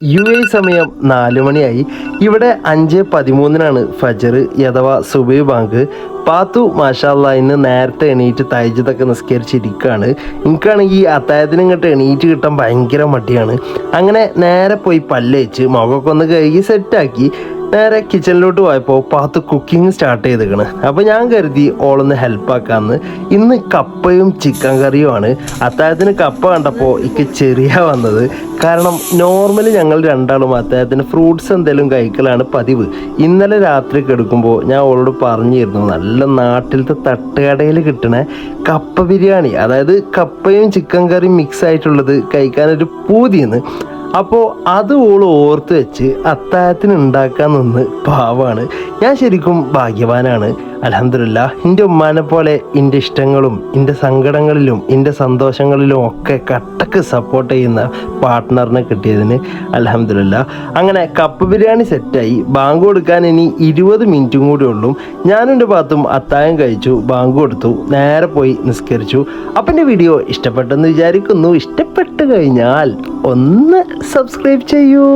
സമയം 4 മണിയായി. ഇവിടെ 5:13 ഫജർ അഥവാ സുബഹി ബാങ്ക്. പാത്തു മാഷാല്ലാ ഇന്ന് നേരത്തെ എണീറ്റ് തഹജ്ജുദൊക്കെ നിസ്കരിച്ചിരിക്കുകയാണ്. എനിക്കാണെങ്കിൽ അത്താഴത്തിന് ഇങ്ങോട്ട് എണീറ്റ് കിട്ടാൻ ഭയങ്കര മടിയാണ്. അങ്ങനെ നേരെ പോയി പല്ലേച്ച് മുഖമൊക്കെ ഒന്ന് കഴുകി സെറ്റാക്കി നേരെ കിച്ചണിലോട്ട് പോയപ്പോൾ പാത്തു കുക്കിംഗ് സ്റ്റാർട്ട് ചെയ്തേക്കണ്. അപ്പോൾ ഞാൻ കരുതി ഓളൊന്ന് ഹെൽപ്പാക്കാമെന്ന്. ഇന്ന് കപ്പയും ചിക്കൻ കറിയുമാണ്. അത്താഴത്തിന് കപ്പ കണ്ടപ്പോൾ എനിക്ക് ചെറിയ വന്നത്. കാരണം നോർമലി ഞങ്ങൾ രണ്ടാളും അത്താഴത്തിന് ഫ്രൂട്ട്സ് എന്തെങ്കിലും കഴിക്കലാണ് പതിവ്. ഇന്നലെ രാത്രി കിടക്കുമ്പോൾ ഞാൻ അവളോട് പറഞ്ഞിരുന്നു നല്ല നാട്ടിലത്തെ തട്ടുകടയിൽ കിട്ടണ കപ്പ ബിരിയാണി, അതായത് കപ്പയും ചിക്കൻ കറിയും മിക്സ് ആയിട്ടുള്ളത് കഴിക്കാനൊരു പൂതിയെന്ന്. അപ്പോൾ അത് ഓൾ ഓർത്ത് വെച്ച് അത്താഴത്തിന് ഉണ്ടാക്കാൻ നിന്ന് പാവാണ്. ഞാൻ ശരിക്കും ഭാഗ്യവാനാണ്. അൽഹംദുലില്ലാ, എൻ്റെ ഉമ്മാനെ പോലെ എൻ്റെ ഇഷ്ടങ്ങളും എൻ്റെ സങ്കടങ്ങളിലും എൻ്റെ സന്തോഷങ്ങളിലും ഒക്കെ കട്ടക്ക് സപ്പോർട്ട് ചെയ്യുന്ന പാർട്ട്ണറിനെ കിട്ടിയതിന് അൽഹംദുലില്ലാ. അങ്ങനെ കപ്പ ബിരിയാണി സെറ്റായി. ബാങ്ക് കൊടുക്കാൻ ഇനി 20 മിനിറ്റും കൂടി ഉള്ളൂ. ഞാനും എൻ്റെ ഭാഗത്തും അത്താഴം കഴിച്ചു, ബാങ്ക് കൊടുത്തു, നേരെ പോയി നിസ്കരിച്ചു. അപ്പം എൻ്റെ വീഡിയോ ഇഷ്ടപ്പെട്ടെന്ന് വിചാരിക്കുന്നു. ഇഷ്ടപ്പെട്ട് കഴിഞ്ഞാൽ ഒന്ന് സബ്സ്ക്രൈബ് ചെയ്യൂ.